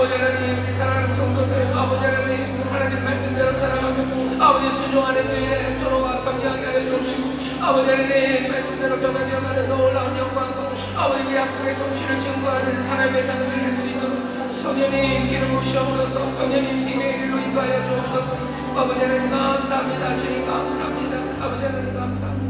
아버지 하나님, 우리 사랑하는 성도들, 아버지 하나님, 하나님 말씀대로 살아가며 아버지 순종하는 그에 서로가 평등하게 하여 주옵시고, 아버지 하나님 말씀대로 변화되어가는 놀라운 영광과 아버지 약속의 성취를 증거하는 하나님의 자녀들 될 수 있도록 성령님 기름 부으시옵소서. 성령님 생명의 길로 인도하여 주옵소서. 아버지 하나님 감사합니다. 주님 감사합니다. 아버지 하나님 감사합니다.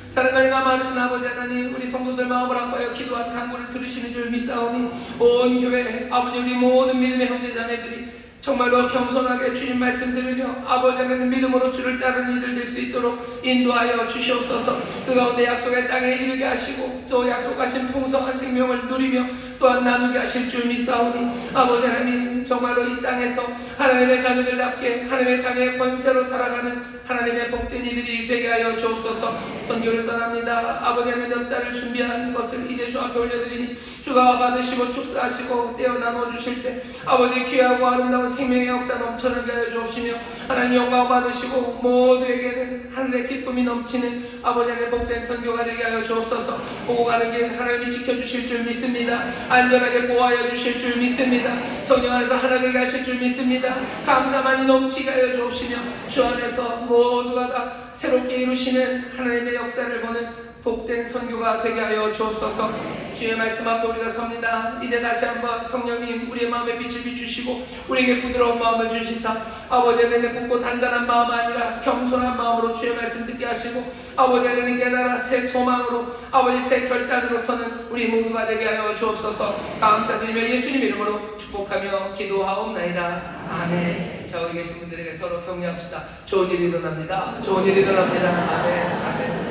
사랑하니가 많으신 아버지 하나님, 우리 성도들 마음을 아파여 기도한 간구를 들으시는 줄 믿사오니 온 교회 아버지, 우리 모든 믿음의 형제자매들이 정말로 겸손하게 주님 말씀 들으며 아버지 하나님 믿음으로 주를 따르는 이들 될 수 있도록 인도하여 주시옵소서. 그 가운데 약속의 땅에 이르게 하시고 또 약속하신 풍성한 생명을 누리며 또한 나누게 하실 줄 믿사오니 아버지 하나님, 정말로 이 땅에서 하나님의 자녀들답게 하나님의 자녀의 권세로 살아가는 하나님의 복된 이들이 되게 하여 주옵소서. 선교를 떠납니다. 아버지 하나님 몇 달을 준비한 것을 이제 주 앞에 올려드리니 주가 받으시고 축사하시고 떼어 나눠주실 때 아버지 귀하고 아름다운 생명의 역사 넘쳐나게 하여 주옵시며 하나님 영광 받으시고 모두에게는 하늘의 기쁨이 넘치는 아버지 하나님의 복된 선교가 되게 하여 주옵소서. 오고 가는 길 하나님이 지켜주실 줄 믿습니다. 안전하게 보호하여 주실 줄 믿습니다. 성령 안에서 하나되게 하실 줄 믿습니다. 감사만이 넘치게 하여 주옵시며 주 안에서 모두가 다 새롭게 이루시는 하나님의 역사를 보는 복된 선교가 되게 하여 주옵소서. 주의 말씀 앞에 우리가 섭니다. 이제 다시 한번 성령님 우리의 마음에 빛을 비추시고 우리에게 부드러운 마음을 주시사 아버지 하나님 굳고 단단한 마음 아니라 겸손한 마음으로 주의 말씀 듣게 하시고 아버지 하나님 깨달아 새 소망으로 아버지 새 결단으로 서는 우리 모두가 되게 하여 주옵소서. 감사드리며 예수님 이름으로 축복하며 기도하옵나이다. 아멘. 저기 계신 분들에게 서로 격려합시다. 좋은 일이 일어납니다. 좋은 일이 일어납니다. 아멘. 아멘.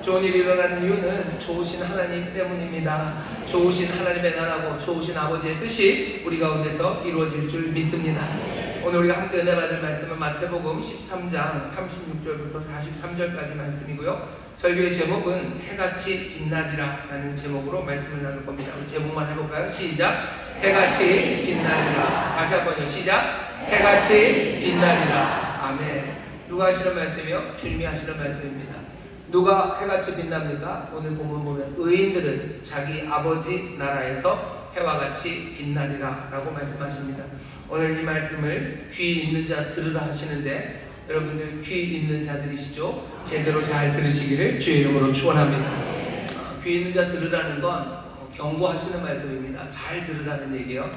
좋은 일이 일어나는 이유는 좋으신 하나님 때문입니다. 좋으신 하나님의 나라고 좋으신 아버지의 뜻이 우리 가운데서 이루어질 줄 믿습니다. 오늘 우리가 함께 은혜 받을 말씀은 마태복음 13장 36절부터 43절까지 말씀이고요. 설교의 제목은 해같이 빛나리라 라는 제목으로 말씀을 나눌 겁니다. 우리 제목만 해볼까요? 시작! 해같이 빛나리라. 다시 한번요. 시작! 해같이 빛나리라. 아멘. 누가 하시는 말씀이요? 주님이 하시는 말씀입니다. 누가 해같이 빛납니까? 오늘 본문 보면 의인들은 자기 아버지 나라에서 해와 같이 빛나리라 라고 말씀하십니다. 오늘 이 말씀을 귀 있는 자 들으라 하시는데 여러분들 귀 있는 자들이시죠? 제대로 잘 들으시기를 주의 이름으로 축원합니다. 귀 있는 자 들으라는 건 경고하시는 말씀입니다. 잘 들으라는 얘기예요.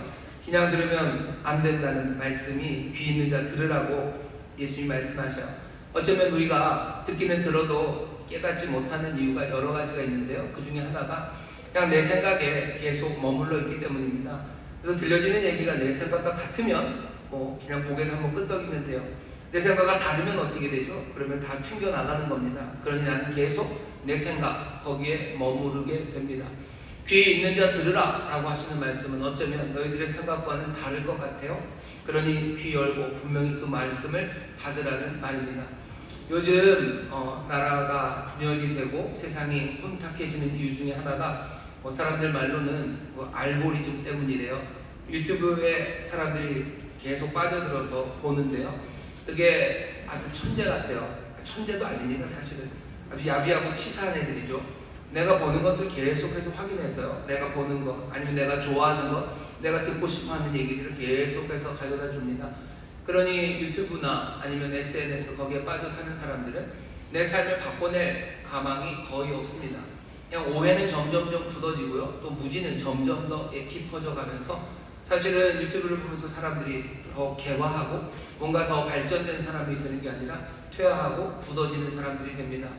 그냥 들으면 안 된다는 말씀이 귀 있는 자 들으라고 예수님이 말씀하셔요. 어쩌면 우리가 듣기는 들어도 깨닫지 못하는 이유가 여러 가지가 있는데요. 그 중에 하나가 그냥 내 생각에 계속 머물러 있기 때문입니다. 그래서 들려지는 얘기가 내 생각과 같으면 그냥 고개를 한번 끄덕이면 돼요. 내 생각과 다르면 어떻게 되죠? 그러면 다 튕겨나가는 겁니다. 그러니 나는 계속 내 생각 거기에 머무르게 됩니다. 귀 있는 자 들으라 라고 하시는 말씀은 어쩌면 너희들의 생각과는 다를 것 같아요. 그러니 귀 열고 분명히 그 말씀을 받으라는 말입니다. 요즘 나라가 분열이 되고 세상이 혼탁해지는 이유 중에 하나가 사람들 말로는 알고리즘 때문이래요. 유튜브에 사람들이 계속 빠져들어서 보는데요. 그게 아주 천재 같아요. 천재도 아닙니다. 사실은 아주 야비하고 치사한 애들이죠. 내가 보는 것들 계속해서 확인해서요. 내가 보는 것 아니면 내가 좋아하는 것, 내가 듣고 싶어하는 얘기들을 계속해서 가져다 줍니다. 그러니 유튜브나 아니면 SNS 거기에 빠져 사는 사람들은 내 삶을 바꿔낼 가망이 거의 없습니다. 그냥 오해는 점점점 굳어지고요. 또 무지는 점점 더 깊어져 가면서 사실은 유튜브를 보면서 사람들이 더 개화하고 뭔가 더 발전된 사람이 되는 게 아니라 퇴화하고 굳어지는 사람들이 됩니다.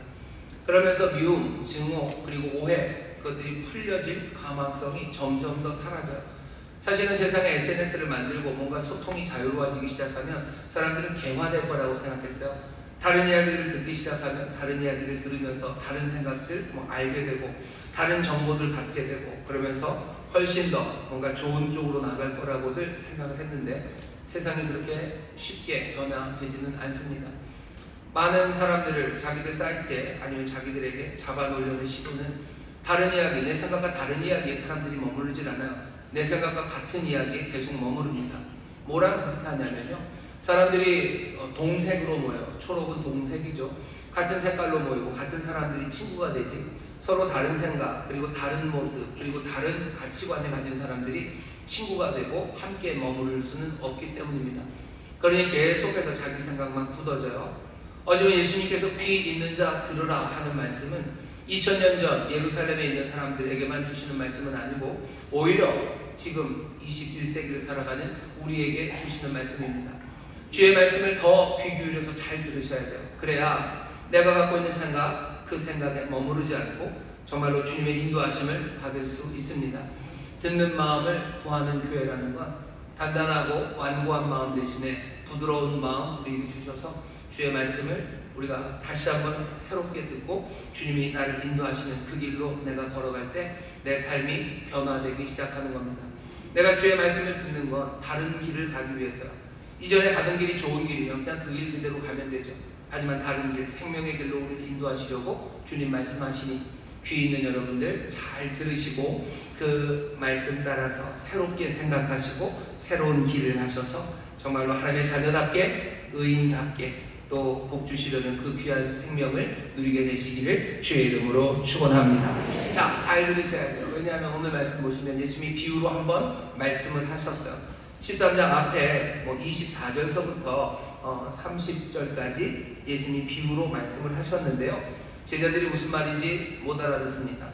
그러면서 미움, 증오, 그리고 오해 그것들이 풀려질 가망성이 점점 더 사라져요. 사실은 세상에 SNS를 만들고 뭔가 소통이 자유로워지기 시작하면 사람들은 개화될 거라고 생각했어요. 다른 이야기를 듣기 시작하면 다른 이야기를 들으면서 다른 생각들 알게 되고 다른 정보들 받게 되고 그러면서 훨씬 더 뭔가 좋은 쪽으로 나갈 거라고들 생각을 했는데 세상이 그렇게 쉽게 변화되지는 않습니다. 많은 사람들을 자기들 사이트에 아니면 자기들에게 잡아놓으려는 시도는 다른 이야기, 내 생각과 다른 이야기에 사람들이 머무르질 않아요. 내 생각과 같은 이야기에 계속 머무릅니다. 뭐랑 비슷하냐면요. 사람들이 동색으로 모여요. 초록은 동색이죠. 같은 색깔로 모이고 같은 사람들이 친구가 되지 서로 다른 생각, 그리고 다른 모습, 그리고 다른 가치관을 가진 사람들이 친구가 되고 함께 머무를 수는 없기 때문입니다. 그러니 계속해서 자기 생각만 굳어져요. 어제는 예수님께서 귀 있는 자 들으라 하는 말씀은 2000년 전 예루살렘에 있는 사람들에게만 주시는 말씀은 아니고 오히려 지금 21세기를 살아가는 우리에게 주시는 말씀입니다. 주의 말씀을 더 귀 기울여서 잘 들으셔야 돼요. 그래야 내가 갖고 있는 생각, 그 생각에 머무르지 않고 정말로 주님의 인도하심을 받을 수 있습니다. 듣는 마음을 구하는 교회라는 건 단단하고 완고한 마음 대신에 부드러운 마음 우리에게 주셔서 주의 말씀을 우리가 다시 한번 새롭게 듣고 주님이 나를 인도하시는 그 길로 내가 걸어갈 때 내 삶이 변화되기 시작하는 겁니다. 내가 주의 말씀을 듣는 건 다른 길을 가기 위해서요. 이전에 가던 길이 좋은 길이면 그냥 그 길 그대로 가면 되죠. 하지만 다른 길, 생명의 길로 우리를 인도하시려고 주님 말씀하시니 귀 있는 여러분들 잘 들으시고 그 말씀 따라서 새롭게 생각하시고 새로운 길을 하셔서 정말로 하나님의 자녀답게 의인답게 또 복 주시려는 그 귀한 생명을 누리게 되시기를 주의 이름으로 축원합니다. 자, 잘 들으셔야 돼요. 왜냐하면 오늘 말씀 보시면 예수님이 비유로 한번 말씀을 하셨어요. 13장 앞에 24절서부터 30절까지 예수님이 비유로 말씀을 하셨는데요. 제자들이 무슨 말인지 못 알아듣습니다.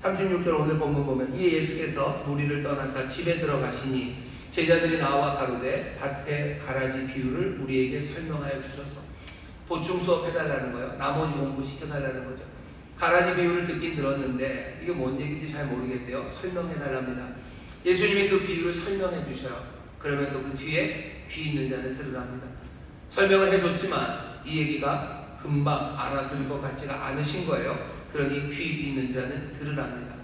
36절 오늘 본문 보면 이에 예수께서 무리를 떠나서 집에 들어가시니 제자들이 나와 가로되 밭의 가라지 비유를 우리에게 설명하여 주셔서 보충 수업 해달라는 거예요. 나머지 공부 시켜달라는 거죠. 가라지 비유를 듣긴 들었는데 이게 뭔 얘기인지 잘 모르겠대요. 설명해달랍니다. 예수님이 그 비유를 설명해 주셔요. 그러면서 그 뒤에 귀 있는 자는 들으랍니다. 설명을 해줬지만 이 얘기가 금방 알아들을 것 같지가 않으신 거예요. 그러니 귀 있는 자는 들으랍니다.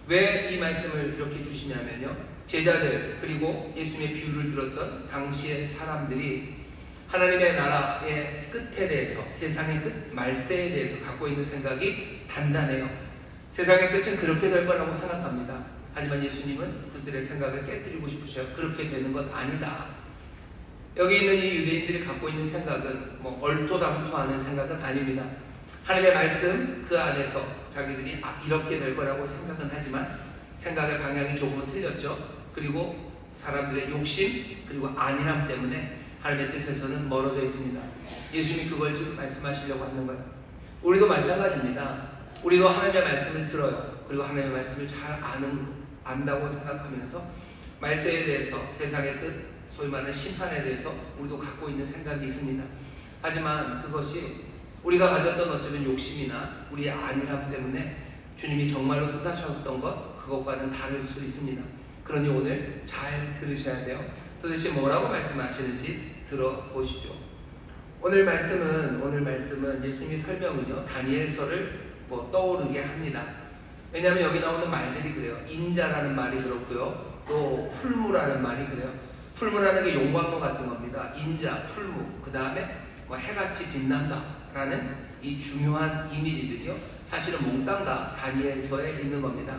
왜 이 말씀을 이렇게 주시냐면요. 제자들 그리고 예수님의 비유를 들었던 당시의 사람들이 하나님의 나라의 끝에 대해서 세상의 끝, 말세에 대해서 갖고 있는 생각이 단단해요. 세상의 끝은 그렇게 될 거라고 생각합니다. 하지만 예수님은 그들의 생각을 깨뜨리고 싶으셔요. 그렇게 되는 건 아니다. 여기 있는 이 유대인들이 갖고 있는 생각은 얼토당토하는 생각은 아닙니다. 하나님의 말씀 그 안에서 자기들이 이렇게 될 거라고 생각은 하지만 생각의 방향이 조금은 틀렸죠. 그리고 사람들의 욕심 그리고 안일함 때문에 하나님의 뜻에서는 멀어져 있습니다. 예수님이 그걸 지금 말씀하시려고 하는 거예요. 우리도 마찬가지입니다. 우리도 하나님의 말씀을 들어요. 그리고 하나님의 말씀을 잘 안다고 생각하면서 말세에 대해서 세상의 끝, 소위 말하는 심판에 대해서 우리도 갖고 있는 생각이 있습니다. 하지만 그것이 우리가 가졌던 어쩌면 욕심이나 우리의 안일함 때문에 주님이 정말로 뜻하셨던 것 그것과는 다를 수 있습니다. 그러니 오늘 잘 들으셔야 돼요. 도대체 뭐라고 말씀하시는지 들어보시죠. 오늘 말씀은 예수님이 설명은요 다니엘서를 떠오르게 합니다. 왜냐하면 여기 나오는 말들이 그래요. 인자라는 말이 그렇고요. 또 풀무라는 말이 그래요. 풀무라는 게 용광로 같은 겁니다. 인자, 풀무, 그 다음에 해같이 빛난다라는 이 중요한 이미지들이요. 사실은 몽땅 다 다니엘서에 있는 겁니다.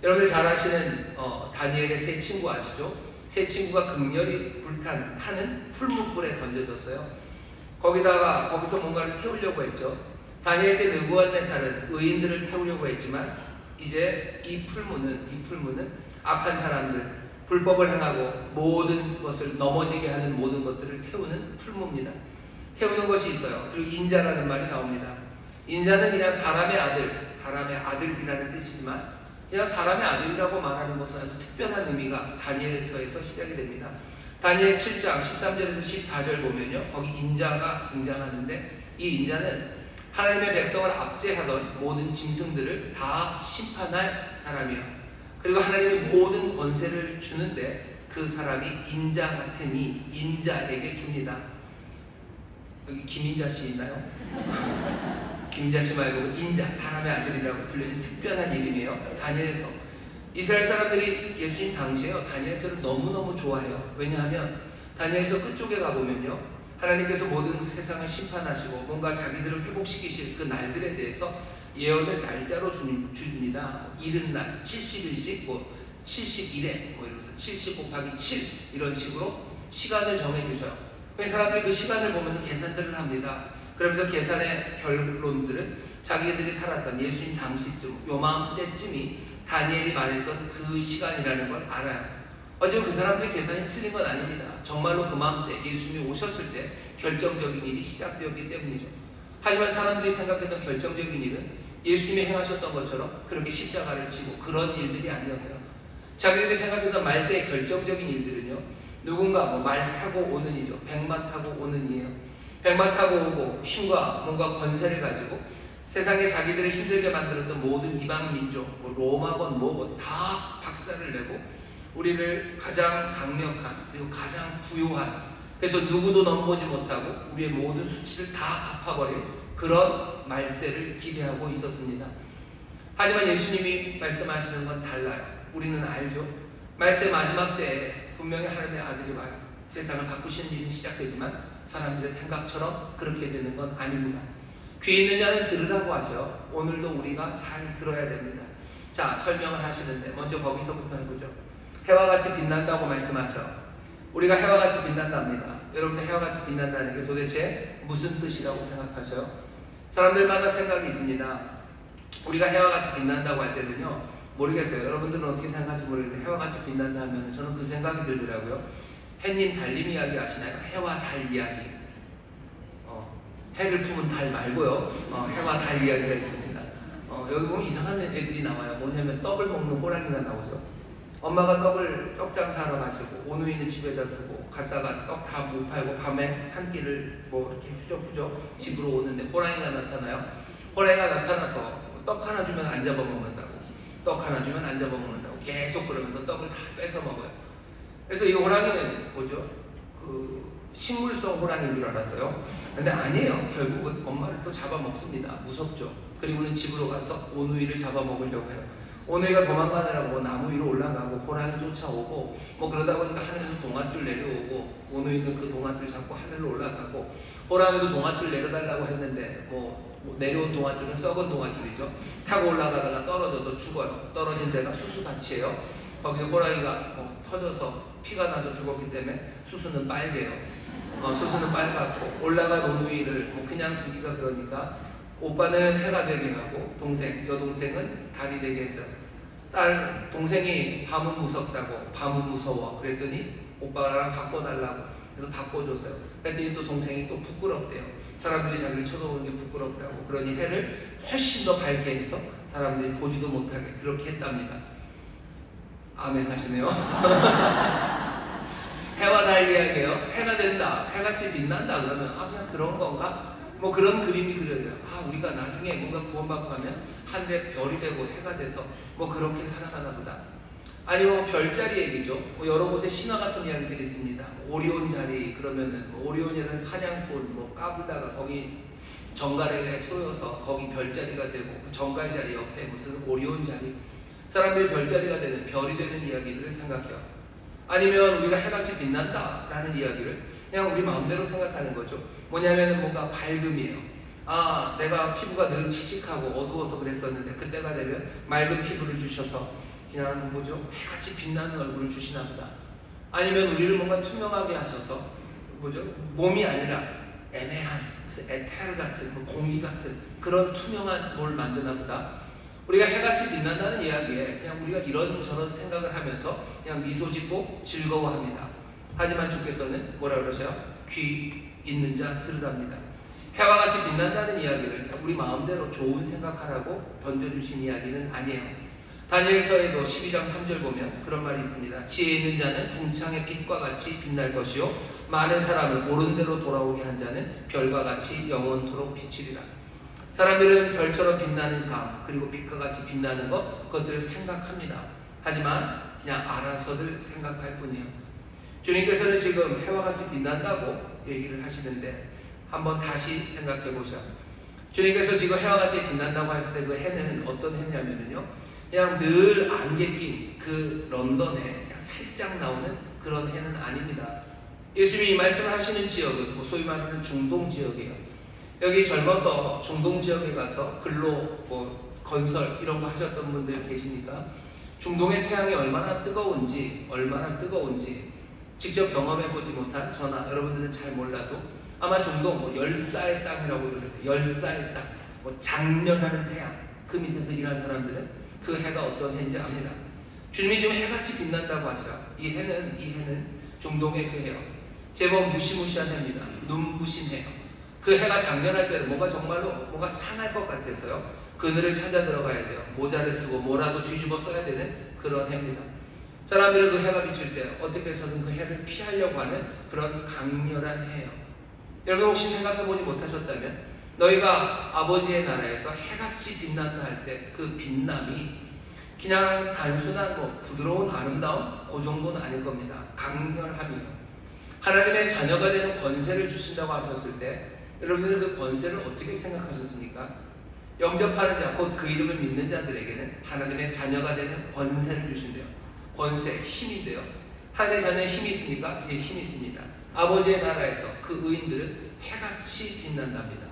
여러분들 잘 아시는 다니엘의 세 친구 아시죠? 세 친구가 극렬히 타는 풀무불에 던져졌어요. 거기서 뭔가를 태우려고 했죠. 다니엘 때 느부갓네살은 의인들을 태우려고 했지만 이제 이 풀무는 악한 사람들, 불법을 행하고 모든 것을 넘어지게 하는 모든 것들을 태우는 풀무입니다. 태우는 것이 있어요. 그리고 인자라는 말이 나옵니다. 인자는 그냥 사람의 아들이라는 뜻이지만 그냥 사람의 아들이라고 말하는 것은 아주 특별한 의미가 다니엘서에서 시작이 됩니다. 다니엘 7장 13절에서 14절 보면요. 거기 인자가 등장하는데 이 인자는 하나님의 백성을 압제하던 모든 짐승들을 다 심판할 사람이에요. 그리고 하나님의 모든 권세를 주는데 그 사람이 인자 같으니 인자에게 줍니다. 여기 김인자 씨 있나요? 김인자 씨 말고 인자, 사람의 아들이라고 불리는 특별한 이름이에요. 다니엘서. 이스라엘 사람들이 예수님 당시에요. 다니엘서를 너무너무 좋아해요. 왜냐하면 다니엘서 끝쪽에 가보면요. 하나님께서 모든 세상을 심판하시고 뭔가 자기들을 회복시키실 그 날들에 대해서 예언을 날짜로 줍니다. 이른 날, 70일씩, 70일에, 이러면서 70 곱하기 7 이런 식으로 시간을 정해주셔요. 그래서 사람들이 그 시간을 보면서 계산들을 합니다. 그러면서 계산의 결론들은 자기들이 살았던 예수님 당시쯤 요맘때쯤이 다니엘이 말했던 그 시간이라는 걸 알아요. 어쩌면 그 사람들의 계산이 틀린 건 아닙니다. 정말로 그맘때 예수님이 오셨을 때 결정적인 일이 시작되었기 때문이죠. 하지만 사람들이 생각했던 결정적인 일은 예수님이 행하셨던 것처럼 그렇게 십자가를 지고 그런 일들이 아니었어요. 자기들이 생각했던 말세의 결정적인 일들은요, 누군가 말 타고 오는 일이죠. 백마 타고 오는 일이에요. 백마 타고 오고 힘과 뭔가 권세를 가지고 세상에 자기들을 힘들게 만들었던 모든 이방 민족, 로마건 뭐건 다 박살을 내고 우리를 가장 강력한 그리고 가장 부유한, 그래서 누구도 넘보지 못하고 우리의 모든 수치를 다 갚아버릴 그런 말세를 기대하고 있었습니다. 하지만 예수님이 말씀하시는 건 달라요. 우리는 알죠. 말세 마지막 때에 분명히 하나님의 아들이 와요. 세상을 바꾸시는 일이 시작되지만 사람들의 생각처럼 그렇게 되는 건 아닙니다. 귀 있는 자는 들으라고 하죠. 오늘도 우리가 잘 들어야 됩니다. 자, 설명을 하시는데 먼저 거기서부터 해보죠. 해와 같이 빛난다고 말씀하셔. 우리가 해와 같이 빛난답니다. 여러분들 해와 같이 빛난다는 게 도대체 무슨 뜻이라고 생각하셔요? 사람들마다 생각이 있습니다. 우리가 해와 같이 빛난다고 할 때는요, 모르겠어요. 여러분들은 어떻게 생각할지 모르겠는데 해와 같이 빛난다 하면 저는 그 생각이 들더라고요. 해님 달님 이야기 아시나요? 해와 달 이야기. 해를 품은 달 말고요. 해와 달 이야기가 있습니다. 여기 보면 이상한 애들이 나와요. 뭐냐면 떡을 먹는 호랑이가 나오죠. 엄마가 떡을 떡장사하러 가시고 오누이는 집에다 두고 갔다가 떡 다 못 팔고 밤에 산길을 이렇게 후적후적 집으로 오는데 호랑이가 나타나요. 호랑이가 나타나서 떡 하나 주면 안 잡아먹는다고, 떡 하나 주면 안 잡아먹는다고 계속 그러면서 떡을 다 뺏어 먹어요. 그래서 이 호랑이는 뭐죠? 식물성 호랑이인 줄 알았어요. 근데 아니에요. 결국은 엄마를 또 잡아먹습니다. 무섭죠. 그리고는 집으로 가서 오누이를 잡아먹으려고 해요. 오누이가 도망가느라고 나무 위로 올라가고 호랑이 쫓아오고 그러다 보니까 하늘에서 동아줄 내려오고 오누이는 그 동아줄 잡고 하늘로 올라가고 호랑이도 동아줄 내려달라고 했는데 내려온 동아줄은 썩은 동아줄이죠. 타고 올라가다가 떨어져서 죽어요. 떨어진 데가 수수밭이에요. 거기 호랑이가 터져서 피가 나서 죽었기 때문에 수수는 빨개요. 수수는 빨갛고 올라간 오누이를 그냥 두기가 그러니까 오빠는 해가 되게 하고 여동생은 달이 되게 했어요. 동생이 밤은 무섭다고 밤은 무서워 그랬더니 오빠랑 바꿔달라고 그래서 바꿔줬어요. 그랬더니 또 동생이 또 부끄럽대요. 사람들이 자기를 쳐다보는 게 부끄럽다고. 그러니 해를 훨씬 더 밝게 해서 사람들이 보지도 못하게 그렇게 했답니다. 아멘 하시네요. 해와 달 이야기예요. 해가 된다, 해같이 빛난다 그러면 그냥 그런 건가? 그런 그림이 그려져요. 우리가 나중에 뭔가 구원받고 하면 하늘에 별이 되고 해가 돼서 그렇게 살아가나 보다. 아니면 별자리 얘기죠. 여러 곳에 신화 같은 이야기들이 있습니다. 오리온 자리 그러면은 오리온이라는 사냥꾼 까불다가 거기 정갈에 쏘여서 거기 별자리가 되고 그 정갈 자리 옆에 무슨 오리온 자리, 사람들이 별자리가 되는 별이 되는 이야기들을 생각해요. 아니면 우리가 해같이 빛난다라는 이야기를 그냥 우리 마음대로 생각하는 거죠. 뭐냐면은 뭔가 밝음이에요. 내가 피부가 늘 칙칙하고 어두워서 그랬었는데 그때가 되면 맑은 피부를 주셔서 그냥 해같이 빛나는 얼굴을 주시나 보다. 아니면 우리를 뭔가 투명하게 하셔서 몸이 아니라 애매한 에테르 같은 공기 같은 그런 투명한 뭘 만드나 보다. 우리가 해같이 빛난다는 이야기에 그냥 우리가 이런저런 생각을 하면서 그냥 미소 짓고 즐거워합니다. 하지만 주께서는 뭐라 그러셔요? 귀 있는 자 들으랍니다. 해와 같이 빛난다는 이야기를 우리 마음대로 좋은 생각하라고 던져주신 이야기는 아니에요. 다니엘서에도 12장 3절 보면 그런 말이 있습니다. 지혜 있는 자는 궁창의 빛과 같이 빛날 것이요 많은 사람을 옳은 대로 돌아오게 한 자는 별과 같이 영원토록 비치리라. 사람들은 별처럼 빛나는 삶 그리고 빛과 같이 빛나는 그것들을 생각합니다. 하지만 그냥 알아서들 생각할 뿐이에요. 주님께서는 지금 해와 같이 빛난다고 얘기를 하시는데 한번 다시 생각해 보셔. 주님께서 지금 해와 같이 빛난다고 했을 때 그 해는 어떤 해냐면요, 그냥 늘 안개 낀 그 런던에 그냥 살짝 나오는 그런 해는 아닙니다. 예수님이 이 말씀을 하시는 지역은 소위 말하는 중동 지역이에요. 여기 젊어서 중동 지역에 가서 근로 건설 이런 거 하셨던 분들 계시니까 중동의 태양이 얼마나 뜨거운지 직접 경험해보지 못한 저나 여러분들은 잘 몰라도 아마 중동 열사의 땅이라고 들려요. 열사의 땅. 뭐 장렬하는 태양, 그 밑에서 일하는 사람들은 그 해가 어떤 해인지 압니다. 주님이 지금 해같이 빛난다고 하죠. 이 해는 중동의 그 해요. 제법 무시무시한 해입니다. 눈부신 해요. 그 해가 장렬할 때는 뭔가 상할 것 같아서요. 그늘을 찾아 들어가야 돼요. 모자를 쓰고 뭐라도 뒤집어 써야 되는 그런 해입니다. 사람들은 그 해가 비칠 때 어떻게 해서든 그 해를 피하려고 하는 그런 강렬한 해예요. 여러분 혹시 생각해보지 못하셨다면 너희가 아버지의 나라에서 해같이 빛난다 할 때 그 빛남이 그냥 단순한 부드러운 아름다움 그 정도는 아닐 겁니다. 강렬함이요. 하나님의 자녀가 되는 권세를 주신다고 하셨을 때 여러분들은 그 권세를 어떻게 생각하셨습니까? 영접하는 자, 곧 그 이름을 믿는 자들에게는 하나님의 자녀가 되는 권세를 주신대요. 권세, 힘인데요. 하나님의 자녀의 힘이 있습니까? 예, 힘이 있습니다. 아버지의 나라에서 그 의인들은 해같이 빛난답니다.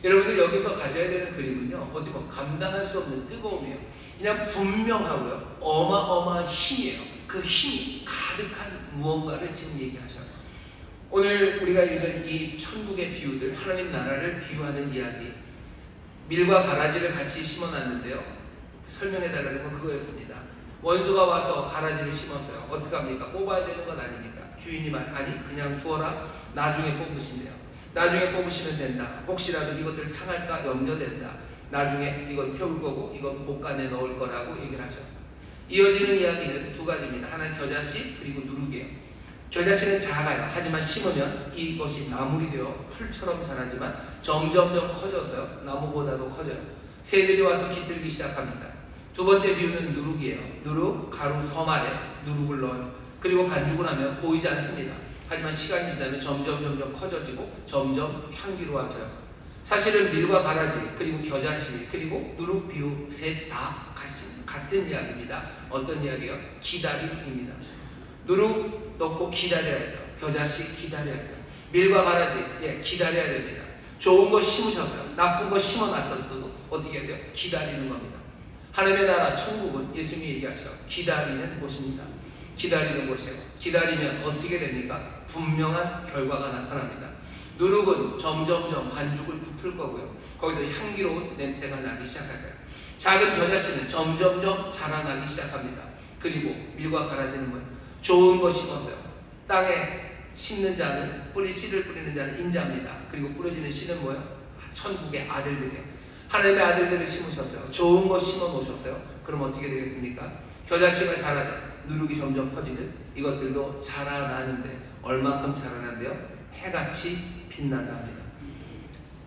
여러분들 여기서 가져야 되는 그림은요, 감당할 수 없는 뜨거움이에요. 그냥 분명하고요, 어마어마한 힘이에요. 그 힘이 가득한 무언가를 지금 얘기하셔요. 오늘 우리가 읽은 이 천국의 비유들, 하나님 나라를 비유하는 이야기, 밀과 가라지를 같이 심어놨는데요. 설명해달라는 건 그거였습니다. 원수가 와서 가라지를 심었어요. 어떻게 합니까? 뽑아야 되는 건 아닙니까? 주인이 아니 그냥 두어라. 나중에 뽑으신대요. 나중에 뽑으시면 된다. 혹시라도 이것들 상할까 염려된다. 나중에 이건 태울 거고 이건 복간에 넣을 거라고 얘기를 하죠. 이어지는 이야기는 두 가지입니다. 하나는 겨자씨 그리고 누룩이에요. 겨자씨는 작아요. 하지만 심으면 이것이 나물이 되어 풀처럼 자라지만 점점점 커져서요. 나무보다도 커져요. 새들이 와서 깃들기 시작합니다. 두 번째 비유는 누룩이에요. 누룩, 가루 섬 안에 누룩을 넣어요. 그리고 반죽을 하면 보이지 않습니다. 하지만 시간이 지나면 점점 커져지고 점점 향기로워져요. 사실은 밀과 가라지, 그리고 겨자씨, 그리고 누룩 비유 셋 다 같은 이야기입니다. 어떤 이야기예요? 기다림입니다. 누룩 넣고 기다려야 돼요. 겨자씨 기다려야 돼요. 밀과 가라지 기다려야 됩니다. 좋은 거 심으셨어요. 나쁜 거 심어놨어도 어떻게 해야 돼요? 기다리는 겁니다. 하나님의 나라 천국은 예수님이 얘기하셔요. 기다리는 곳입니다. 기다리는 곳이에요. 기다리면 어떻게 됩니까? 분명한 결과가 나타납니다. 누룩은 점점점 반죽을 부풀 거고요. 거기서 향기로운 냄새가 나기 시작할 거예요. 작은 겨자씨는 점점점 자라나기 시작합니다. 그리고 밀과 가라지는 뭐예요? 좋은 거 심어서요. 땅에 심는 자는 씨를 뿌리는 자는 인자입니다. 그리고 뿌려지는 씨는 뭐예요? 천국의 아들들이에요. 하나님의 아들들을 심으셨어요. 좋은 거 심어 놓으셨어요. 그럼 어떻게 되겠습니까? 겨자씨가 자라죠. 누룩이 점점 커지는 이것들도 자라나는데 얼만큼 자라난데요? 해같이 빛난다 합니다.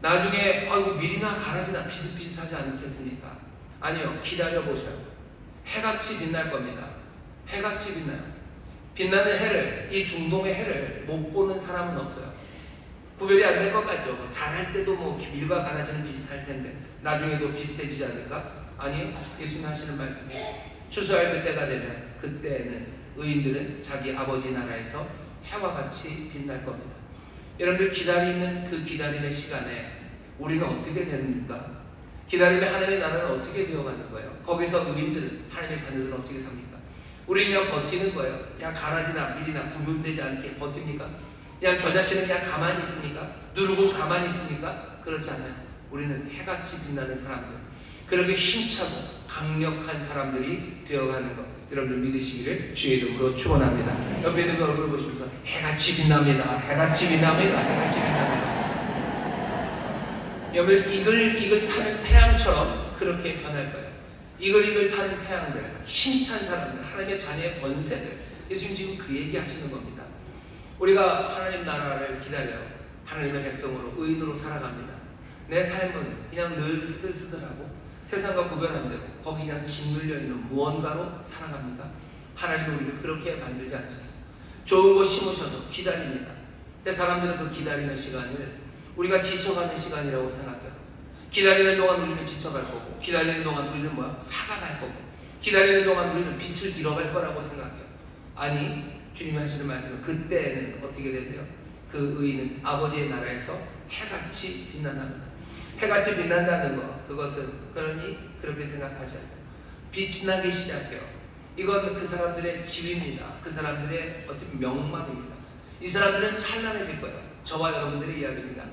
나중에 밀이나 가라지나 비슷비슷하지 않겠습니까? 아니요. 기다려보셔요. 해같이 빛날 겁니다. 해같이 빛나요. 빛나는 해를, 이 중동의 해를 못 보는 사람은 없어요. 구별이 안 될 것 같죠? 자랄 때도 밀과 가라지는 비슷할 텐데 나중에도 비슷해지지 않을까? 아니요. 예수님 하시는 말씀이에요. 추수할 그때가 되면 그때는 의인들은 자기 아버지 나라에서 해와 같이 빛날 겁니다. 여러분들 기다리는 그 기다림의 시간에 우리는 어떻게 됩니까? 기다림의 하나님의 나라는 어떻게 되어가는 거예요? 거기서 의인들은, 하나님의 자녀들은 어떻게 삽니까? 우리는 그냥 버티는 거예요. 그냥 가라지나 밀이나 구분되지 않게 버팁니까? 그냥 겨자씨는 그냥 가만히 있습니까? 누룩은 가만히 있습니까? 그렇지 않아요. 우리는 해같이 빛나는 사람들, 그렇게 힘차고 강력한 사람들이 되어가는 것, 여러분들 믿으시기를 주의 이름으로 축원합니다. 옆에 있는 얼굴 보시면서 해같이 빛납니다. 해같이 빛납니다. 해같이 빛납니다. 여러분 이글 타는 태양처럼 그렇게 변할 거예요. 이글 타는 태양들, 힘찬 사람들, 하나님의 자녀의 권세들, 예수님 지금 그 얘기하시는 겁니다. 우리가 하나님 나라를 기다려 하나님의 백성으로 의인으로 살아갑니다. 내 삶은 그냥 늘 스들스들하고 세상과 구별 안 되고 거기 그냥 짓눌려 있는 무언가로 살아갑니다. 하나님은 우리를 그렇게 만들지 않으셨어요. 좋은 거 심으셔서 기다립니다. 근데 사람들은 그 기다리는 시간을 우리가 지쳐가는 시간이라고 생각해요. 기다리는 동안 우리는 지쳐갈 거고, 기다리는 동안 우리는 사가갈 거고, 기다리는 동안 우리는 빛을 잃어갈 거라고 생각해요. 아니, 주님이 하시는 말씀은 그때는 어떻게 되고요? 그 의인은 아버지의 나라에서 해같이 빛난답니다. 해같이 빛난다는 것, 그것은 그러니 그렇게 생각하지 않아요. 빛이 나기 시작해요. 이건 그 사람들의 지위입니다. 그 사람들의 어떤 명망입니다. 이 사람들은 찬란해질 거예요. 저와 여러분들의 이야기입니다.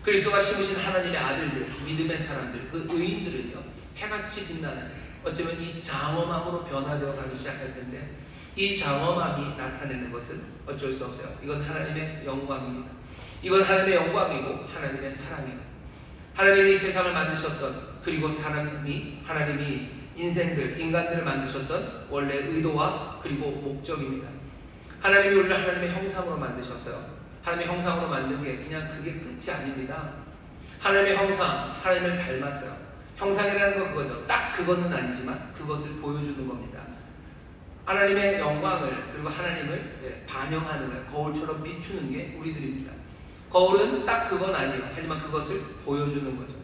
그리스도가 심으신 하나님의 아들들, 믿음의 사람들, 그 의인들은요, 해같이 빛나는, 어쩌면 이 장엄함으로 변화되어 가기 시작할 텐데, 이 장엄함이 나타내는 것은 어쩔 수 없어요. 이건 하나님의 영광입니다. 이건 하나님의 영광이고 하나님의 사랑이에요. 하나님이 세상을 만드셨던, 그리고 하나님이 인간들을 만드셨던 원래 의도와 그리고 목적입니다. 하나님이 우리를 하나님의 형상으로 만드셨어요. 하나님의 형상으로 만든 게 그냥 그게 끝이 아닙니다. 하나님의 형상, 하나님을 닮았어요. 형상이라는 건 그거죠. 딱 그거는 아니지만 그것을 보여주는 겁니다. 하나님의 영광을, 그리고 하나님을 반영하는 거예요. 거울처럼 비추는 게 우리들입니다. 거울은 딱 그건 아니에요. 하지만 그것을 보여주는 거죠.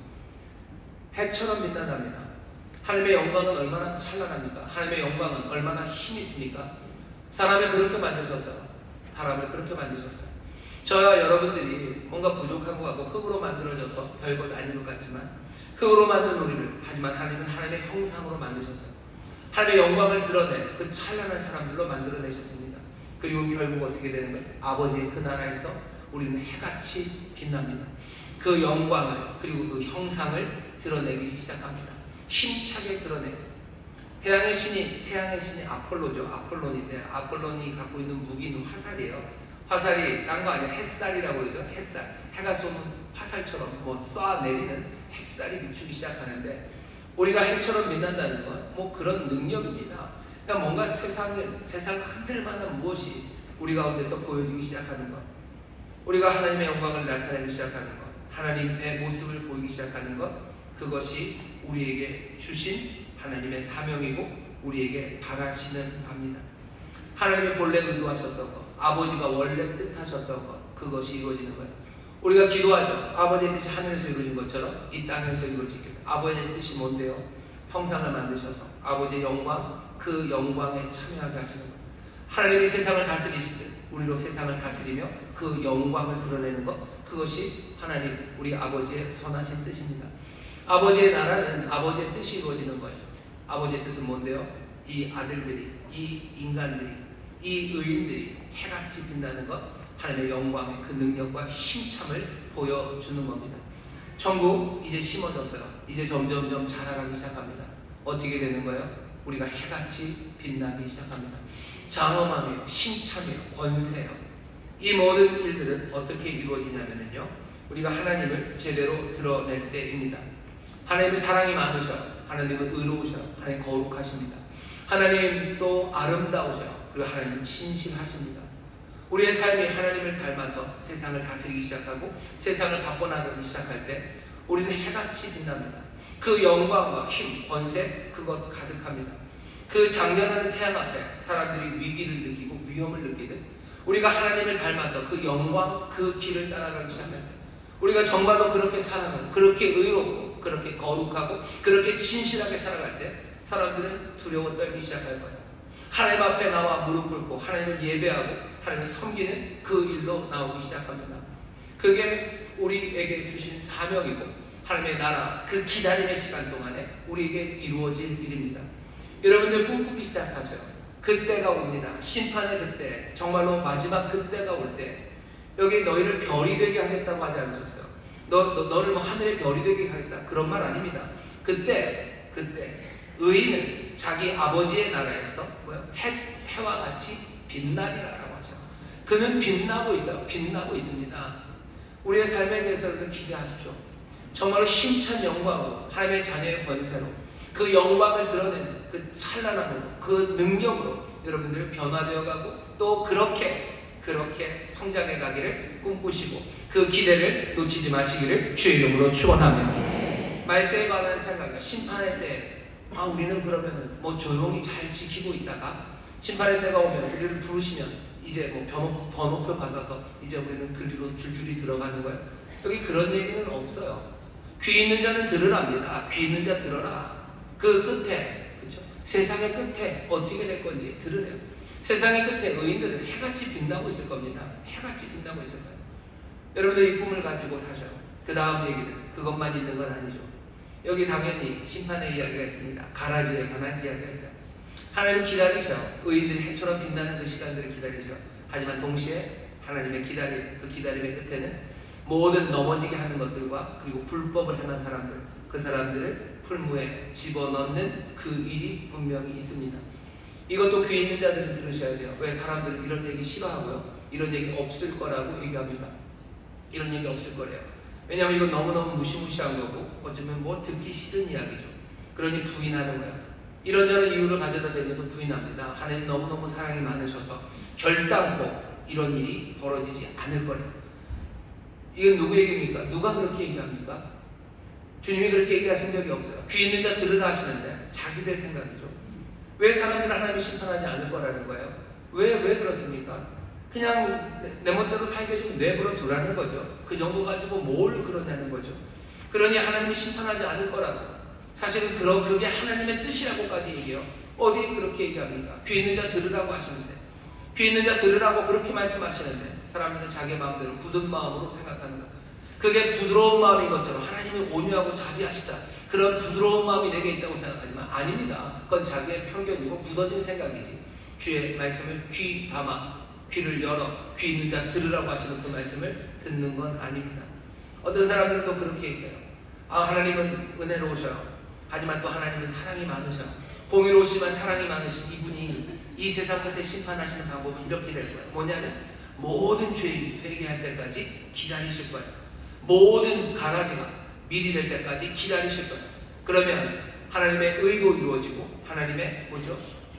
해처럼 빛난답니다. 하나님의 영광은 얼마나 찬란합니까? 하나님의 영광은 얼마나 힘이 있습니까? 사람을 그렇게 만드셨어요. 사람을 그렇게 만드셨어요. 저와 여러분들이 뭔가 부족한 것 같고 흙으로 만들어져서 별것 아닌 것 같지만, 흙으로 만든 우리를, 하지만 하나님은 하나님의 형상으로 만드셨어요. 하나님의 영광을 드러내 그 찬란한 사람들로 만들어내셨습니다. 그리고 결국 어떻게 되는 거예요? 아버지의 그 나라에서 우리는 해같이 빛납니다. 그 영광을, 그리고 그 형상을 드러내기 시작합니다. 힘차게 드러내요. 태양의 신이 아폴로죠. 아폴론이 갖고 있는 무기는 화살이에요. 화살이 딴 거 아니에요. 햇살이라고 그러죠. 햇살. 해가 쏘면 화살처럼 쏴내리는 햇살이 비추기 시작하는데, 우리가 해처럼 빛난다는 건 그런 능력입니다. 그러니까 뭔가 세상을 흔들 만한 무엇이 우리 가운데서 보여주기 시작하는 것, 우리가 하나님의 영광을 나타내기 시작하는 것, 하나님의 모습을 보이기 시작하는 것, 그것이 우리에게 주신 하나님의 사명이고 우리에게 바라시는 바입니다. 하나님이 본래 의도하셨던 것, 아버지가 원래 뜻하셨던 것, 그것이 이루어지는 거예요. 우리가 기도하죠. 아버지의 뜻이 하늘에서 이루어진 것처럼 이 땅에서 이루어지기를. 아버지의 뜻이 뭔데요? 형상을 만드셔서 아버지의 영광, 그 영광에 참여하게 하시는 거예요. 하나님이 세상을 다스리시듯 우리로 세상을 다스리며 그 영광을 드러내는 것, 그것이 하나님, 우리 아버지의 선하신 뜻입니다. 아버지의 나라는 아버지의 뜻이 이루어지는 것이죠. 아버지의 뜻은 뭔데요? 이 아들들이, 이 인간들이, 이 의인들이 해같이 빛나는 것, 하나님의 영광의 그 능력과 힘참을 보여주는 겁니다. 천국 이제 심어졌어요. 이제 점점점 자라가기 시작합니다. 어떻게 되는 거예요? 우리가 해같이 빛나기 시작합니다. 장엄함이요, 힘참이요, 권세요. 이 모든 일들은 어떻게 이루어지냐면요, 우리가 하나님을 제대로 드러낼 때입니다. 하나님은 사랑이 많으셔요. 하나님은 의로우셔요. 하나님 거룩하십니다. 하나님 또 아름다우셔요. 그리고 하나님은 신실하십니다. 우리의 삶이 하나님을 닮아서 세상을 다스리기 시작하고 세상을 바꿔나가기 시작할 때 우리는 해같이 빛납니다. 그 영광과 힘, 권세, 그것 가득합니다. 그 장렬하는 태양 앞에 사람들이 위기를 느끼고 위험을 느끼듯 우리가 하나님을 닮아서 그 영광, 그 길을 따라가기 시작할 때 우리가 정말로 그렇게 살아가고 그렇게 의롭고 그렇게 거룩하고 그렇게 진실하게 살아갈 때 사람들은 두려워 떨기 시작할 거예요. 하나님 앞에 나와 무릎 꿇고 하나님을 예배하고 하나님을 섬기는 그 일로 나오기 시작합니다. 그게 우리에게 주신 사명이고 하나님의 나라, 그 기다림의 시간 동안에 우리에게 이루어질 일입니다. 여러분들 꿈꾸기 시작하세요. 그때가 옵니다. 심판의 그때, 정말로 마지막 그때가 올 때 여기 너희를 별이 되게 하겠다고 하지 않으셨어요. 너를 하늘의 별이 되게 하겠다, 그런 말 아닙니다. 그때 의인은 자기 아버지의 나라에서 해와 같이 빛나리라고 하죠. 그는 빛나고 있어요. 빛나고 있습니다. 우리의 삶에 대해서 여러분 기대하십시오. 정말로 힘찬 영광으로, 하나님의 자녀의 권세로, 그 영광을 드러내는 그 찬란함으로, 그 능력으로 여러분들 변화되어 가고 또 그렇게 성장해 가기를 꿈꾸시고 그 기대를 놓치지 마시기를 주의 이름으로 축원합니다. 말세에 관한 생각이요, 심판의 때 우리는 그러면은 조용히 잘 지키고 있다가 심판의 때가 오면 우리를 부르시면 이제 번호표 받아서 이제 우리는 그리로 줄줄이 들어가는 거예요. 여기 그런 얘기는 없어요. 귀 있는 자는 들으랍니다. 귀 있는 자 들어라. 그 끝에, 그렇죠? 세상의 끝에 어떻게 될 건지 들으래요. 세상의 끝에 의인들은 해같이 빛나고 있을 겁니다. 해같이 빛나고 있을 거예요. 여러분들 이 꿈을 가지고 사셔요. 그 다음 얘기는 그것만 있는 건 아니죠. 여기 당연히 심판의 이야기가 있습니다. 가라지에 관한 이야기가 있어요. 하나님은 기다리셔요. 의인들이 해처럼 빛나는 그 시간들을 기다리셔요. 하지만 동시에 하나님의 그 기다림의 끝에는 모든 넘어지게 하는 것들과 그리고 불법을 행한 사람들, 그 사람들을 풀무에 집어넣는 그 일이 분명히 있습니다. 이것도 귀 있는 자들은 들으셔야 돼요. 왜 사람들은 이런 얘기 싫어하고요, 이런 얘기 없을 거라고 얘기합니다. 이런 얘기 없을 거래요. 왜냐하면 이건 너무너무 무시무시한 거고 어쩌면 뭐 듣기 싫은 이야기죠. 그러니 부인하는 거예요. 이런저런 이유를 가져다 대면서 부인합니다. 하나님 너무너무 사랑이 많으셔서 결단코 이런 일이 벌어지지 않을 거래요. 이건 누구 얘기입니까? 누가 그렇게 얘기합니까? 주님이 그렇게 얘기하신 적이 없어요. 귀 있는 자 들으라 하시는데 자기들 생각이죠. 왜 사람들은 하나님을 심판하지 않을 거라는 거예요? 왜 그렇습니까? 그냥 내 멋대로 살게 좀 내버려 두라는 거죠. 그 정도 가지고 뭘 그러냐는 거죠. 그러니 하나님이 심판하지 않을 거라고. 사실은 그게 하나님의 뜻이라고까지 얘기해요. 어디 그렇게 얘기합니까? 귀 있는 자 들으라고 하시는데, 귀 있는 자 들으라고 그렇게 말씀하시는데 사람들은 자기 마음대로 굳은 마음으로 생각하는 것. 그게 부드러운 마음인 것처럼 하나님이 온유하고 자비하시다, 그런 부드러운 마음이 내게 있다고 생각하지만 아닙니다. 그건 자기의 편견이고 굳어진 생각이지. 주의 말씀을 귀 담아, 귀를 열어 귀 있는 자 들으라고 하시는 그 말씀을 듣는 건 아닙니다. 어떤 사람들은 또 그렇게 얘기해요. 하나님은 은혜로우셔요. 하지만 또 하나님은 사랑이 많으셔요. 공의로우시지만 사랑이 많으신 이분이 이 세상 끝에 심판하시는 방법은 이렇게 될 거예요. 뭐냐면 모든 죄인이 회개할 때까지 기다리실 거예요. 모든 가라지가 미리 될 때까지 기다리실 거예요. 그러면 하나님의 의도 이루어지고 하나님의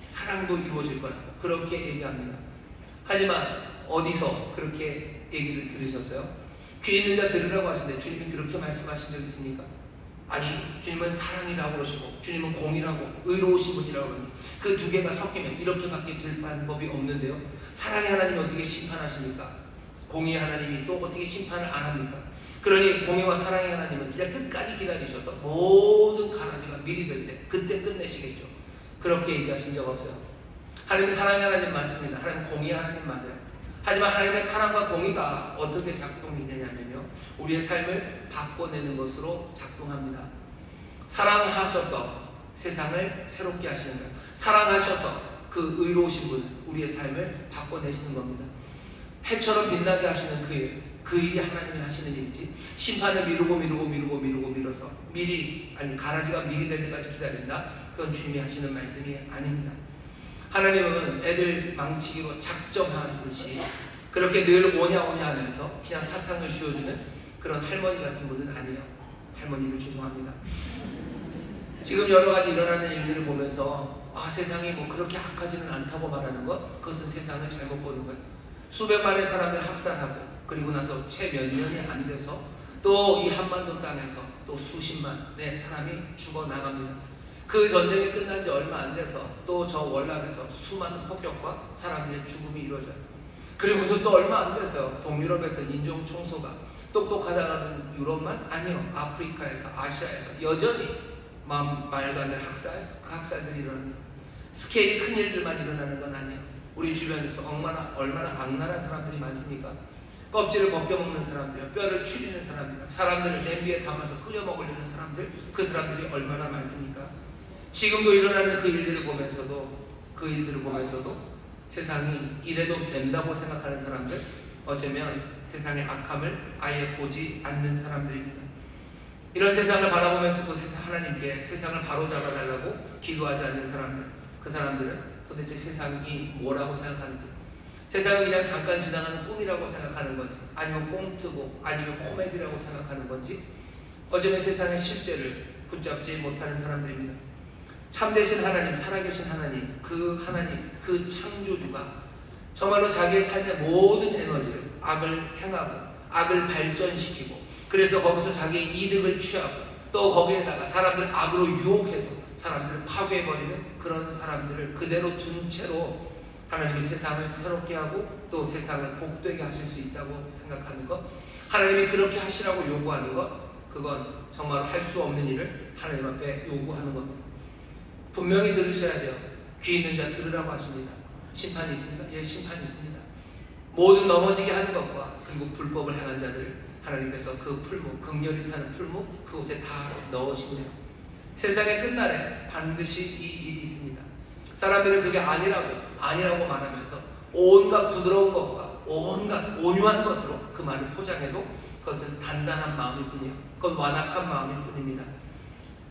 사랑도 이루어질 거라고 그렇게 얘기합니다. 하지만 어디서 그렇게 얘기를 들으셨어요? 귀 있는 자 들으라고 하시는데 주님이 그렇게 말씀하신 적 있습니까? 아니, 주님은 사랑이라고 그러시고 주님은 공이라고 의로우신 분이라고 그러니 그 두 개가 섞이면 이렇게밖에 될 방법이 없는데요. 사랑의 하나님이 어떻게 심판하십니까? 공의의 하나님이 또 어떻게 심판을 안 합니까? 그러니 공의와 사랑의 하나님은 그냥 끝까지 기다리셔서 모든 가라지가 미리 될 때 그때 끝내시겠죠. 그렇게 얘기하신 적 없어요. 하나님 사랑의 하나님 맞습니다. 하나님 공의의 하나님 맞아요. 하지만 하나님의 사랑과 공의가 어떻게 작동이 되냐면요, 우리의 삶을 바꿔내는 것으로 작동합니다. 사랑하셔서 세상을 새롭게 하시는 거예요. 사랑하셔서 그 의로우신 분, 우리의 삶을 바꿔내시는 겁니다. 해처럼 빛나게 하시는 그 일이 하나님이 하시는 일이지, 심판을 미뤄서 가라지가 미리 될 때까지 기다린다, 그건 주님이 하시는 말씀이 아닙니다. 하나님은 애들 망치기로 작정한 듯이 그렇게 늘 오냐 하면서 그냥 사탕을 씌워주는 그런 할머니 같은 분은 아니에요. 할머니들 죄송합니다. 지금 여러 가지 일어나는 일들을 보면서 세상이 뭐 그렇게 악하지는 않다고 말하는 것, 그것은 세상을 잘못 보는 거예요. 수백만의 사람을 학살하고 그리고 나서 채 몇 년이 안 돼서 또 이 한반도 땅에서 또 수십만의 사람이 죽어나갑니다. 그 전쟁이 끝난 지 얼마 안 돼서 또 저 월남에서 수많은 폭격과 사람들의 죽음이 이루어져요. 그리고도 또 얼마 안 돼서 동유럽에서 인종 청소가 똑똑하다는 유럽만 아니요, 아프리카에서 아시아에서 여전히 말간을 그 학살들이 일어납니다. 스케일이 큰 일들만 일어나는 건 아니에요. 우리 주변에서 얼마나 악랄한 사람들이 많습니까? 껍질을 벗겨먹는 사람들, 뼈를 추리는 사람들, 사람들을 냄비에 담아서 끓여 먹으려는 사람들, 그 사람들이 얼마나 많습니까? 지금도 일어나는 그 일들을 보면서도 세상이 이래도 된다고 생각하는 사람들, 어쩌면 세상의 악함을 아예 보지 않는 사람들입니다. 이런 세상을 바라보면서도 하나님께 세상을 바로잡아달라고 기도하지 않는 사람들, 그 사람들은 도대체 세상이 뭐라고 생각하는지, 세상은 그냥 잠깐 지나가는 꿈이라고 생각하는 건지, 아니면 꽁트고 아니면 코미디라고 생각하는 건지, 어쩌면 세상의 실제를 붙잡지 못하는 사람들입니다. 참되신 하나님, 살아계신 하나님, 그 창조주가 정말로 자기의 삶의 모든 에너지를 악을 행하고 악을 발전시키고, 그래서 거기서 자기의 이득을 취하고 또 거기에다가 사람들 악으로 유혹해서 사람들을 파괴해버리는 그런 사람들을 그대로 둔 채로 하나님이 세상을 새롭게 하고 또 세상을 복되게 하실 수 있다고 생각하는 것, 하나님이 그렇게 하시라고 요구하는 것, 그건 정말 할 수 없는 일을 하나님 앞에 요구하는 겁니다. 분명히 들으셔야 돼요. 귀 있는 자 들으라고 하십니다. 심판이 있습니다. 예, 심판이 있습니다. 모든 넘어지게 하는 것과 그리고 불법을 행한 자들을 하나님께서 그 풀무, 극렬히 타는 풀무, 그곳에 다 넣으시네요. 세상의 끝날에 반드시 이 일이 있습니다. 사람들은 그게 아니라고 말하면서 온갖 부드러운 것과 온갖 온유한 것으로 그 말을 포장해도 그것은 단단한 마음일 뿐이요. 그건 완악한 마음일 뿐입니다.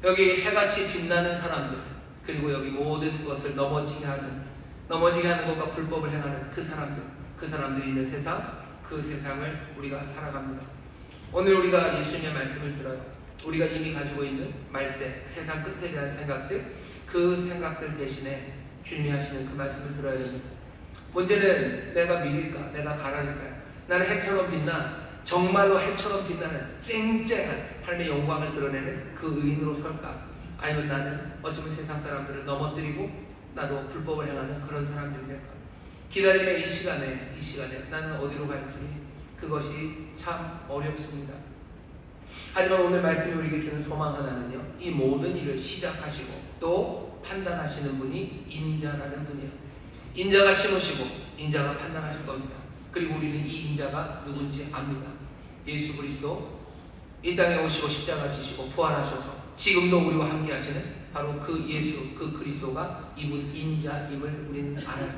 여기 해같이 빛나는 사람들, 그리고 여기 모든 것을 넘어지게 하는 것과 불법을 행하는 그 사람들이 있는 세상, 그 세상을 우리가 살아갑니다. 오늘 우리가 예수님의 말씀을 들어요. 우리가 이미 가지고 있는 말세, 세상 끝에 대한 생각들, 그 생각들 대신에 주님이 하시는 그 말씀을 들어야 됩니다. 문제는 내가 밀릴까? 내가 가라질까? 나는 해처럼 빛나, 정말로 해처럼 빛나는 쨍쨍한 하나님의 영광을 드러내는 그 의인으로 설까? 아니면 나는 어쩌면 세상 사람들을 넘어뜨리고 나도 불법을 행하는 그런 사람들이 될까? 기다림의 이 시간에 나는 어디로 갈지 그것이 참 어렵습니다. 하지만 오늘 말씀이 우리에게 주는 소망 하나는요, 이 모든 일을 시작하시고 또 판단하시는 분이 인자라는 분이에요. 인자가 심으시고 인자가 판단하실 겁니다. 그리고 우리는 이 인자가 누군지 압니다. 예수 그리스도 이 땅에 오시고 십자가 지시고 부활하셔서 지금도 우리와 함께 하시는 바로 그 예수, 그 그리스도가 이분 인자임을 우리는 알아요.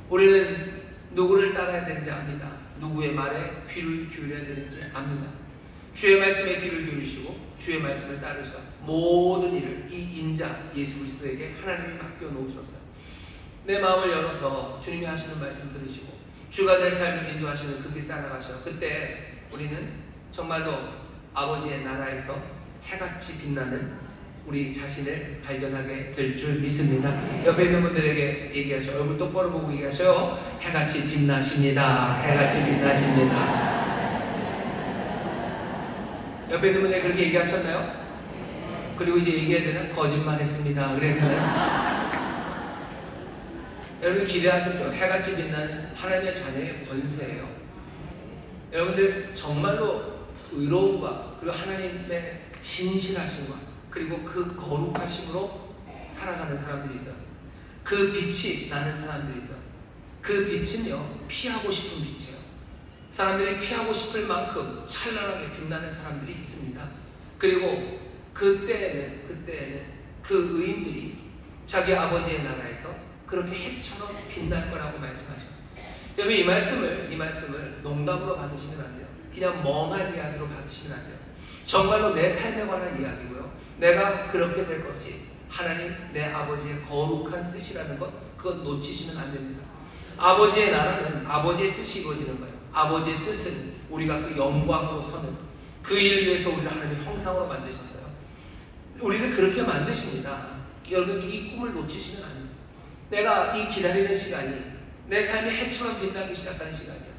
우리는 누구를 따라야 되는지 압니다. 누구의 말에 귀를 기울여야 되는지 압니다. 주의 말씀에 귀를 기울이시고 주의 말씀을 따르셔 모든 일을 이 인자 예수 그리스도에게 하나님이 맡겨 놓으셨어요. 내 마음을 열어서 주님이 하시는 말씀 들으시고 주가 내 삶을 인도하시는 그 길 따라가셔. 그때 우리는 정말로 아버지의 나라에서 해같이 빛나는 우리 자신을 발견하게 될 줄 믿습니다. 옆에 있는 분들에게 얘기하셔. 얼굴 똑바로 보고 얘기하셔. 해같이 빛나십니다. 해같이 빛나십니다. 옆에 있는 분에게 그렇게 얘기하셨나요? 그리고 이제 얘기해야 되나? 거짓말 했습니다. 그래야 되나요? 여러분 기대하십시오. 해같이 빛나는 하나님의 자녀의 권세예요. 여러분들 정말로 의로움과 그리고 하나님의 진실하심과 그리고 그 거룩하심으로 살아가는 사람들이 있어요. 그 빛이 나는 사람들이 있어요. 그 빛은요, 피하고 싶은 빛이에요. 사람들이 피하고 싶을 만큼 찬란하게 빛나는 사람들이 있습니다. 그리고 그때에는 그 의인들이 자기 아버지의 나라에서 그렇게 해처럼 빛날 거라고 말씀하십니다. 여러분 이 말씀을 농담으로 받으시면 안 돼요. 그냥 멍한 이야기로 받으시면 안 돼요. 정말로 내 삶에 관한 이야기고요. 내가 그렇게 될 것이 하나님 내 아버지의 거룩한 뜻이라는 것, 그것 놓치시면 안 됩니다. 아버지의 나라는 아버지의 뜻이 이루어지는 거예요. 아버지의 뜻은 우리가 그 영광으로 서는 그 일을 위해서 우리를 하나님의 형상으로 만드셨어요. 우리를 그렇게 만드십니다. 여러분 이 꿈을 놓치시면 안 돼요. 내가 이 기다리는 시간이 내 삶이 해처럼 빛나기 시작하는 시간이야.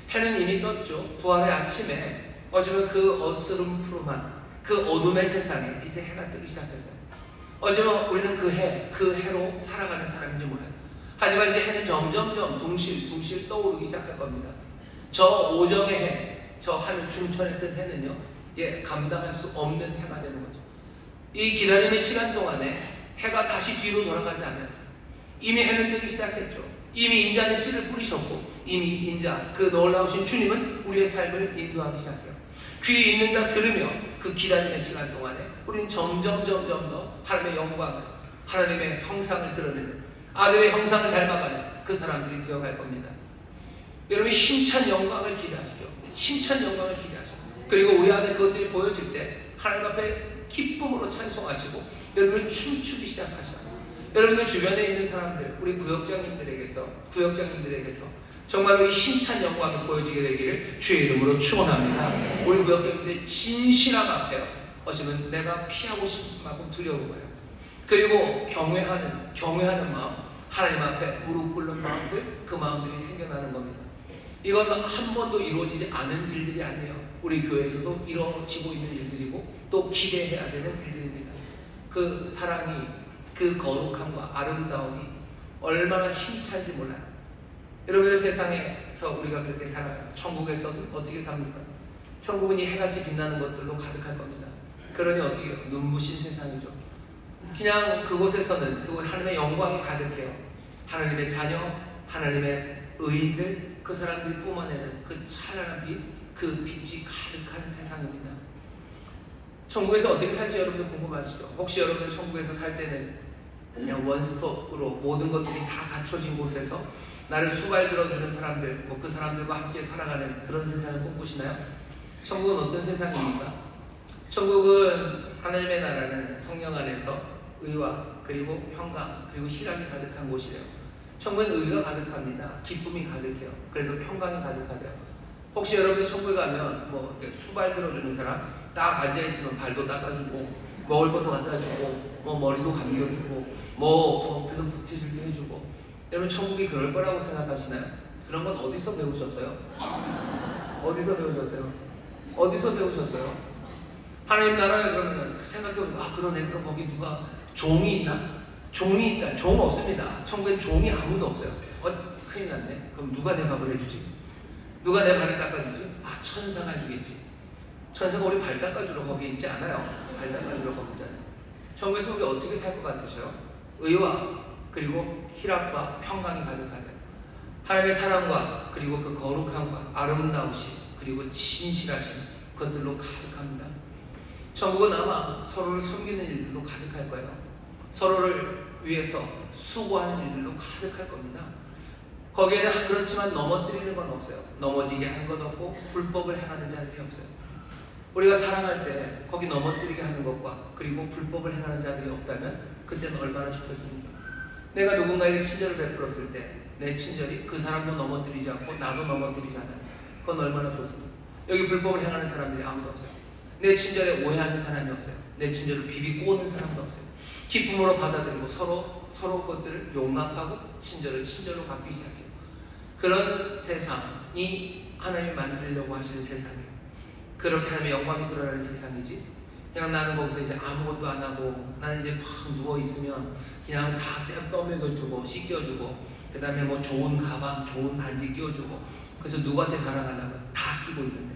해는 이미 떴죠. 부활의 아침에 어쩌면 그 어스름푸름한 그 어둠의 세상에 이제 해가 뜨기 시작했어요. 어쩌면 우리는 그 해로 살아가는 사람인지 몰라요. 하지만 이제 해는 점점점 둥실 떠오르기 시작할 겁니다. 저 오정의 해, 저 하늘 중천에 뜬 해는요, 감당할 수 없는 해가 되는 거죠. 이 기다림의 시간 동안에 해가 다시 뒤로 돌아가지 않아요. 이미 해는 뜨기 시작했죠. 이미 인자는 씨를 뿌리셨고 이미 인자 그 놀라우신 주님은 우리의 삶을 인도하기 시작해요. 귀 있는 자 들으며 그 기다림의 시간 동안에 우리는 점점 더 하나님의 영광을, 하나님의 형상을 드러내는 아들의 형상을 닮아가는 그 사람들이 되어갈 겁니다. 여러분 힘찬 영광을 기대하시죠. 힘찬 영광을 기대하시죠. 그리고 우리 안에 그것들이 보여질 때 하나님 앞에 기쁨으로 찬송하시고 여러분을 춤추기 시작하셔요. 여러분들 주변에 있는 사람들, 우리 구역장님들에게서 정말로 이 힘찬 영광을 보여주게 되기를 주의 이름으로 축원합니다. 우리 구역장님들의 진실함 앞에 어쩌면 내가 피하고 싶은 만큼 두려운 거예요. 그리고 경외하는 마음, 하나님 앞에 무릎 꿇는 마음들, 그 마음들이 생겨나는 겁니다. 이건 한 번도 이루어지지 않은 일들이 아니에요. 우리 교회에서도 이루어지고 있는 일들이고 또 기대해야 되는 일들입니다. 그 사랑이, 그 거룩함과 아름다움이 얼마나 힘찬지 몰라요. 여러분들 세상에서 우리가 그렇게 살아요. 천국에서는 어떻게 삽니까? 천국은 이 해같이 빛나는 것들로 가득할 겁니다. 그러니 어떻게 해요? 눈부신 세상이죠. 그냥 그곳에서는 그 하나님의 영광이 가득해요. 하나님의 자녀, 하나님의 의인들, 그 사람들이 뿜어내는 그 찬란한 빛, 그 빛이 가득한 세상입니다. 천국에서 어떻게 살지 여러분들 궁금하시죠? 혹시 여러분들 천국에서 살 때는 그냥 원스톱으로 모든 것들이 다 갖춰진 곳에서 나를 수발 들어주는 사람들, 그 사람들과 함께 살아가는 그런 세상을 꿈꾸시나요? 천국은 어떤 세상입니까? 천국은 하나님의 나라는 성령 안에서 의와 그리고 평강 그리고 희락이 가득한 곳이래요. 천국은 의가 가득합니다. 기쁨이 가득해요. 그래서 평강이 가득하대요. 혹시 여러분이 천국에 가면 뭐 수발 들어주는 사람 딱 앉아있으면 발도 닦아주고 먹을 것도 갖다 주고 뭐 머리도 감겨주고 뭐 옆에서 부티줄게 해주고, 여러분 천국이 그럴 거라고 생각하시나요? 그런 건 어디서 배우셨어요? 어디서 배우셨어요? 어디서 배우셨어요? 하나님 나라에 그러면 생각해보면 그러네. 그럼 거기 누가 종이 있나? 종이 있다. 종 없습니다. 천국엔 종이 아무도 없어요. 큰일 났네. 그럼 누가 내 밥을 해주지? 누가 내 발을 닦아주지? 천사가 해주겠지. 천사가 우리 발 닦아주러 거기 있지 않아요. 발 닦아주러 거기 있잖아요. 천국에서 우리 어떻게 살 것 같으셔요? 의와 그리고 희락과 평강이 가득하다. 하나님의 사랑과 그리고 그 거룩함과 아름다우심 그리고 진실하심, 그것들로 가득합니다. 천국은 아마 서로를 섬기는 일들로 가득할 거예요. 서로를 위해서 수고하는 일들로 가득할 겁니다. 거기에는 그렇지만 넘어뜨리는 건 없어요. 넘어지게 하는 건 없고 불법을 행하는 자들이 없어요. 우리가 사랑할 때 거기 넘어뜨리게 하는 것과 그리고 불법을 행하는 자들이 없다면 그때는 얼마나 좋겠습니까? 내가 누군가에게 친절을 베풀었을 때 내 친절이 그 사람도 넘어뜨리지 않고 나도 넘어뜨리지 않아요. 그건 얼마나 좋습니까? 여기 불법을 행하는 사람들이 아무도 없어요. 내 친절에 오해하는 사람이 없어요. 내 친절을 비비 꼬는 사람도 없어요. 기쁨으로 받아들이고 서로 것들을 용납하고 친절을 친절로 갚기 시작해요. 그런 세상이 하나님이 만들려고 하시는 세상이에요. 그렇게 하나님의 영광이 드러나는 세상이지, 그냥 나는 거기서 이제 아무것도 안 하고 나는 이제 막 누워있으면 그냥 다 떠먹여주고 씻겨주고 그 다음에 뭐 좋은 가방 좋은 반지 끼워주고, 그래서 누구한테 자랑하려면 다 끼고 있는데,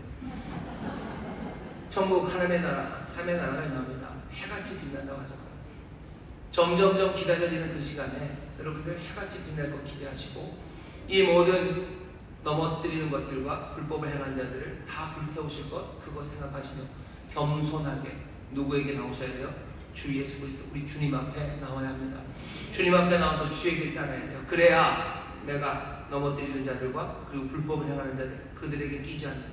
천국 하나님의 나라가 임합니다. 해같이 빛난다고 하셨어요. 점점점 기다려지는 그 시간에 여러분들 해같이 빛날 것 기대하시고, 이 모든 넘어뜨리는 것들과 불법을 행한 자들을 다 불태우실 것, 그거 생각하시며 겸손하게 누구에게 나오셔야 돼요? 주 예수 그리스도 우리 주님 앞에 나와야 합니다. 주님 앞에 나와서 주의 길 따라야 돼요. 그래야 내가 넘어뜨리는 자들과 그리고 불법을 행하는 자들, 그들에게 끼지 않고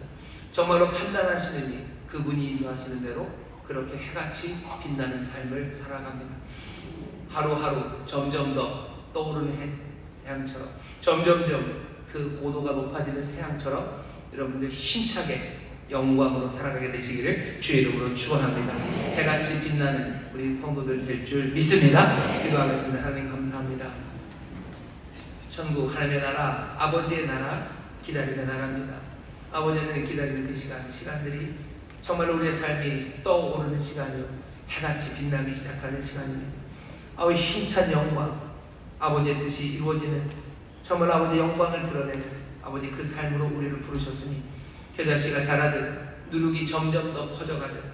정말로 판단하시는 이 그분이 인도하시는 대로 그렇게 해같이 빛나는 삶을 살아갑니다. 하루하루 점점 더 떠오르는 태양처럼, 점점점 그 고도가 높아지는 태양처럼 여러분들 힘차게 영광으로 살아가게 되시기를 주의 이름으로 축원합니다. 해같이 빛나는 우리 성도들 될 줄 믿습니다. 기도하겠습니다. 하나님 감사합니다. 천국 하나님의 나라, 아버지의 나라, 기다림의 나라입니다. 아버지는 기다리는 그 시간들이 정말 우리의 삶이 떠오르는 시간이요, 해같이 빛나기 시작하는 시간입니다. 아버지 힘찬 영광, 아버지의 뜻이 이루어지는 정말 아버지의 영광을 드러내는 아버지 그 삶으로 우리를 부르셨으니 겨자씨가 자라듯 누룩이 점점 더 커져가듯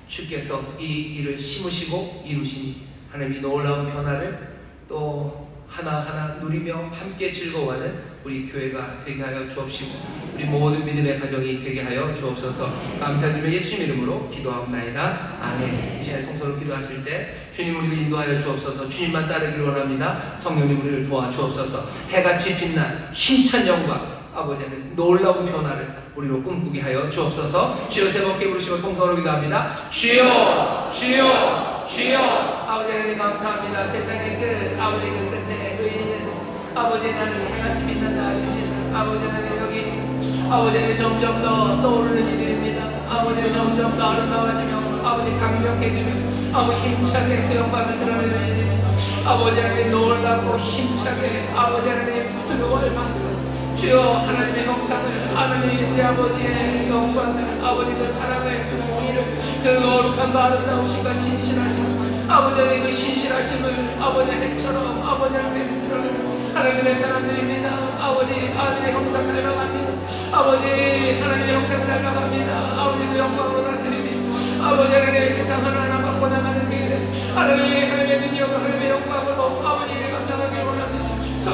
주께서 이 일을 심으시고 이루시니 하나님이 놀라운 변화를 또 하나하나 누리며 함께 즐거워하는 우리 교회가 되게 하여 주옵시고 우리 모든 믿음의 가정이 되게 하여 주옵소서. 감사드리며 예수님 이름으로 기도하옵나이다. 아멘. 이 시간에 통성으로 기도하실 때 주님 우리를 인도하여 주옵소서. 주님만 따르기를 원합니다. 성령님 우리를 도와주옵소서. 해같이 빛난 힘찬 영광, 아버지는 놀라운 변화를 우리로 꿈꾸게 하여 주옵소서. 주여 세 번께 부르시고 통성으로 기도합니다. 주여 주여 주여. 아버지 하나님 감사합니다. 세상의 끝, 아버지 그 끝에 의인은 아버지 나는 해같이 빛난다 하십니다. 아버지 하나님 여기 아버지는 점점 더 떠오르는 이들입니다. 아버지는 점점 더 아름다워지며 아버지 강력해지며 아버지 힘차게 그 영광을 드러내는 이들입니다. 아버지 하나님 놀랍고 힘차게 아버지 하나님 두려워할 만큼 주여 하나님의 형상을, 하나님 우리 아버지의 영광을, 아버지 그 사랑을, 그 공의를, 그 거룩함과 아름다우심과 진실하심, 아버지의 그 신실하심을 아버지 해처럼 아버지 하나님 드러내는 하나님의 사람들입니다. 아버지 하나님의 형상을 닮아갑니다. 아버지 하나님의 형상을 닮아갑니다. 아버지 그 영광으로 다스립니다. 아버지 하나님의 세상을 하나 바꿔 나가는 길, 하나님의 능력을, 하나님의 영광으로 아버지